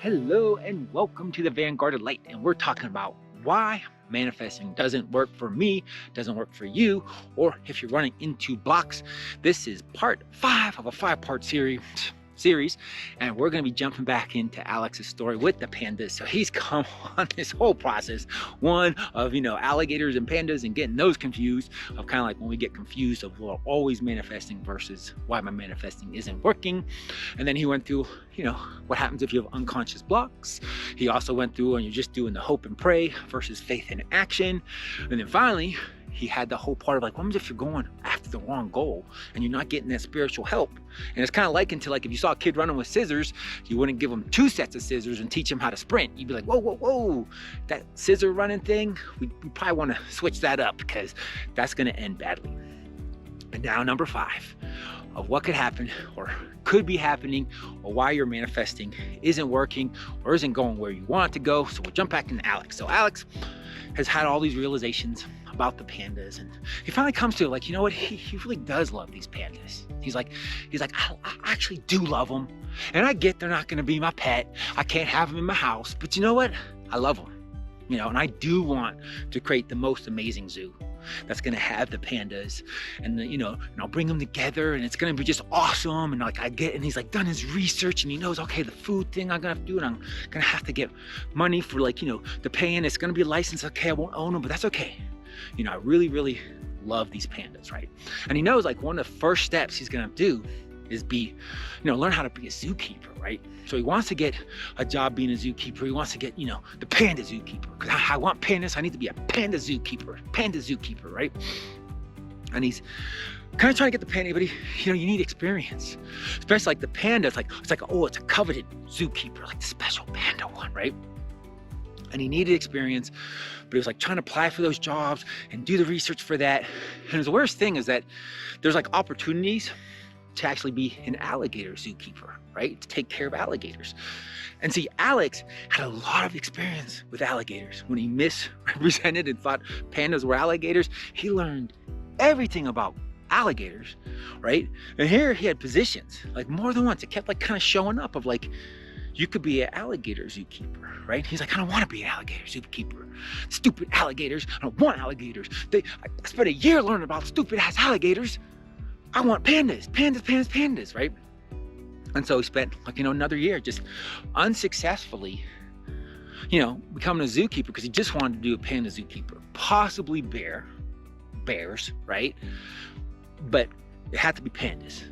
Hello and welcome to the Vanguard Light, and we're talking about why manifesting doesn't work for me, doesn't work for you, or if you're running into blocks. This is part 5 of a 5-part series, and we're going to be jumping back into Alex's story with the pandas. So he's come on this whole process, one of alligators and pandas and getting those confused, of kind of like when we get confused of we're always manifesting versus why my manifesting isn't working. And then he went through what happens if you have unconscious blocks. He also went through and you're just doing the hope and pray versus faith and action. And then finally he had the whole part of like, what if you're going after the wrong goal and you're not getting that spiritual help? And it's kind of likened to like if you saw a kid running with scissors, you wouldn't give him 2 sets of scissors and teach him how to sprint. You'd be like, whoa, that scissor running thing, we probably want to switch that up because that's going to end badly. And now number 5 of what could happen or could be happening, or why your manifesting isn't working or isn't going where you want it to go. So we'll jump back into Alex. So Alex has had all these realizations about the pandas, and he finally comes to like, you know what, he really does love these pandas. He's like I actually do love them, and I get they're not going to be my pet, I can't have them in my house, but you know what, I love them, and I do want to create the most amazing zoo that's going to have the pandas, and and I'll bring them together, and it's going to be just awesome. And like and he's like done his research, and he knows, okay, the food thing I'm gonna have to do, and I'm gonna have to get money for like the paying. It's gonna be licensed. Okay, I won't own them, but that's okay. I really love these pandas, right? And he knows like one of the first steps he's gonna do is learn how to be a zookeeper, right? So he wants to get a job being a zookeeper. He wants to get, the panda zookeeper, because I want pandas. I need to be a panda zookeeper, right? And he's kind of trying to get the panda, but you need experience, especially like the panda. It's like, oh, it's a coveted zookeeper, like the special panda one, right? And he needed experience, but he was like trying to apply for those jobs and do the research for that. And the worst thing is that there's like opportunities to actually be an alligator zookeeper, right? To take care of alligators. And see, Alex had a lot of experience with alligators. When he misrepresented and thought pandas were alligators, he learned everything about alligators, right? And here he had positions, like more than once. It kept like kind of showing up of like, you could be an alligator zookeeper, right? He's like, I don't want to be an alligator zookeeper. Stupid alligators. I don't want alligators. I spent a year learning about stupid ass alligators. I want pandas, right? And so he spent like, another year just unsuccessfully, becoming a zookeeper, because he just wanted to do a panda zookeeper, possibly bears, right? But it had to be pandas,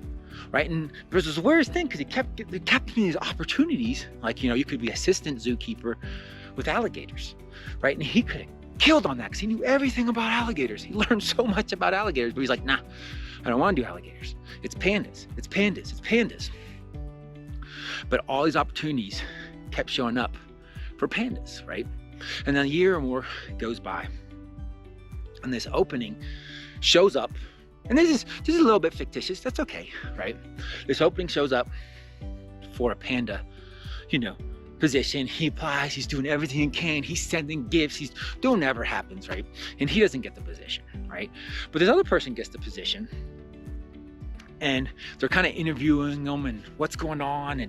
right? And there's this weirdest thing, because he kept giving these opportunities, like, you could be assistant zookeeper with alligators, right? And he could have killed on that because he knew everything about alligators. He learned so much about alligators, but he's like, nah, I don't want to do alligators. It's pandas. But all these opportunities kept showing up for pandas, right? And then a year or more goes by, and this opening shows up. And this is a little bit fictitious. That's okay, right? This opening shows up for a panda, position. He applies. He's doing everything he can. He's sending gifts. He's doing whatever happens, right? And he doesn't get the position, right? But this other person gets the position, and they're kind of interviewing them and what's going on,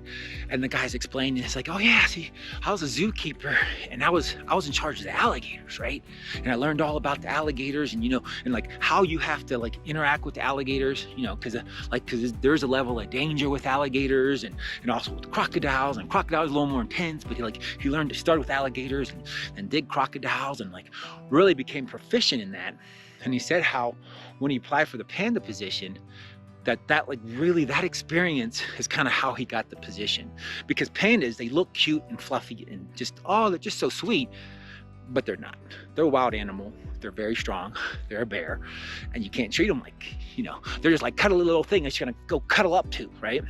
and the guy's explaining. It's like, oh yeah, see, I was a zookeeper, and I was in charge of the alligators, right? And I learned all about the alligators, and and like how you have to like interact with the alligators, because there's a level of danger with alligators, and also with crocodiles, and crocodiles are a little more intense. But he learned to start with alligators and dig crocodiles, and like really became proficient in that. And he said how when he applied for the panda position, that experience is kind of how he got the position. Because pandas, they look cute and fluffy and they're just so sweet, but they're not. They're a wild animal. They're very strong. They're a bear, and you can't treat them like, they're just like cuddly little thing that you're gonna go cuddle up to, right?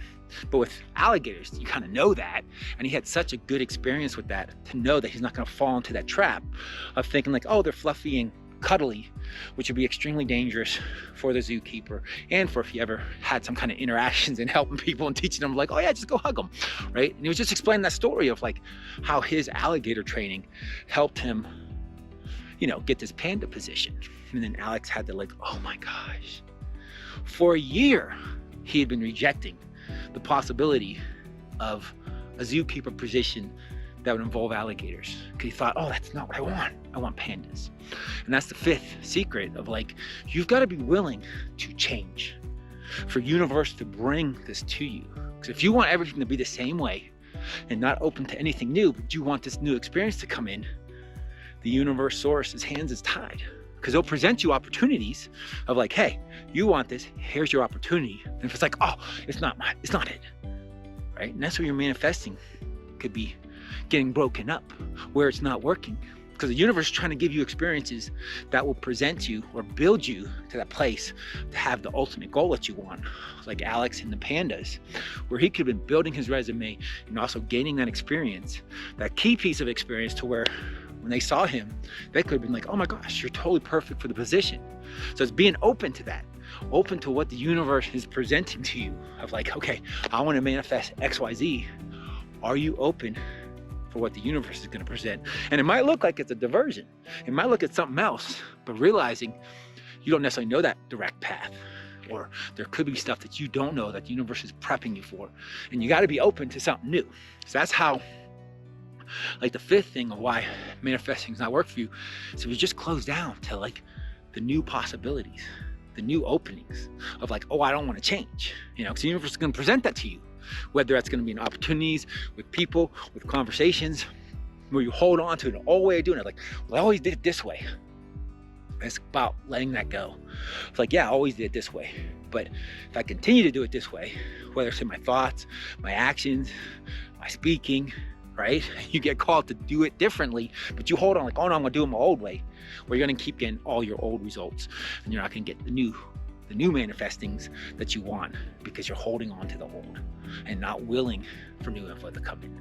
But with alligators, you kind of know that, and he had such a good experience with that to know that he's not gonna fall into that trap of thinking like, oh, they're fluffy and cuddly, which would be extremely dangerous for the zookeeper, and for if he ever had some kind of interactions and helping people and teaching them like, oh yeah, just go hug them, right? And he was just explaining that story of like how his alligator training helped him, get this panda position. And then Alex had to like, oh my gosh, for a year he had been rejecting the possibility of a zookeeper position that would involve alligators, because he thought, oh, that's not what I want pandas. And that's the fifth secret of like, you've got to be willing to change for universe to bring this to you. Because if you want everything to be the same way and not open to anything new, but you want this new experience to come in, the universe source's hands is tied, because they'll present you opportunities of like, hey, you want this, here's your opportunity. And if it's like, oh, it's not it, right? And that's what you're manifesting could be getting broken up, where it's not working, because the universe is trying to give you experiences that will present you or build you to that place to have the ultimate goal that you want, like Alex and the pandas, where he could have been building his resume and also gaining that experience, that key piece of experience, to where when they saw him, they could have been like, oh my gosh, you're totally perfect for the position. So it's being open to that, open to what the universe is presenting to you of like, okay, I want to manifest XYZ. Are you open for what the universe is going to present? And it might look like it's a diversion. It might look at something else, but realizing you don't necessarily know that direct path, or there could be stuff that you don't know that the universe is prepping you for, and you got to be open to something new. So that's how, like, the fifth thing of why manifesting does not work for you. So you just close down to like the new possibilities, the new openings of like, oh, I don't want to change, you know, because the universe is going to present that to you, whether that's going to be in opportunities with people, with conversations, where you hold on to an old way of doing it. Like, well, I always did it this way. It's about letting that go. It's like, yeah, I always did it this way, but if I continue to do it this way, whether it's in my thoughts, my actions, my speaking, right? You get called to do it differently, but you hold on like, oh no, I'm gonna do it my old way, where you're gonna keep getting all your old results, and you're not gonna get the new manifestings that you want, because you're holding on to the old and not willing for new info to come in.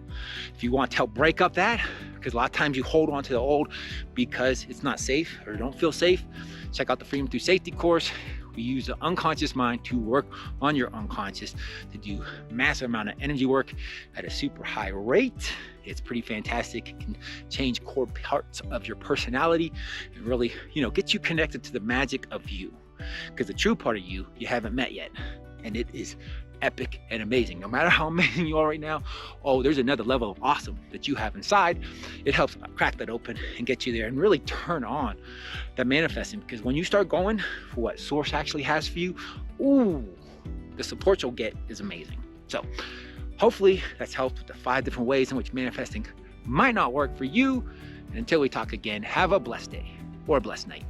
If you want to help break up that, because a lot of times you hold on to the old because it's not safe or you don't feel safe, check out the Freedom Through Safety course. We use the unconscious mind to work on your unconscious, to do massive amount of energy work at a super high rate. It's pretty fantastic. It can change core parts of your personality and really, you know, get you connected to the magic of you. Because the true part of you haven't met yet, and it is epic and amazing. No matter how amazing you are right now, oh, there's another level of awesome that you have inside. It helps crack that open and get you there and really turn on that manifesting, because when you start going for what source actually has for you, ooh, the support you'll get is amazing. So hopefully that's helped with the 5 different ways in which manifesting might not work for you. And until we talk again, have a blessed day or a blessed night.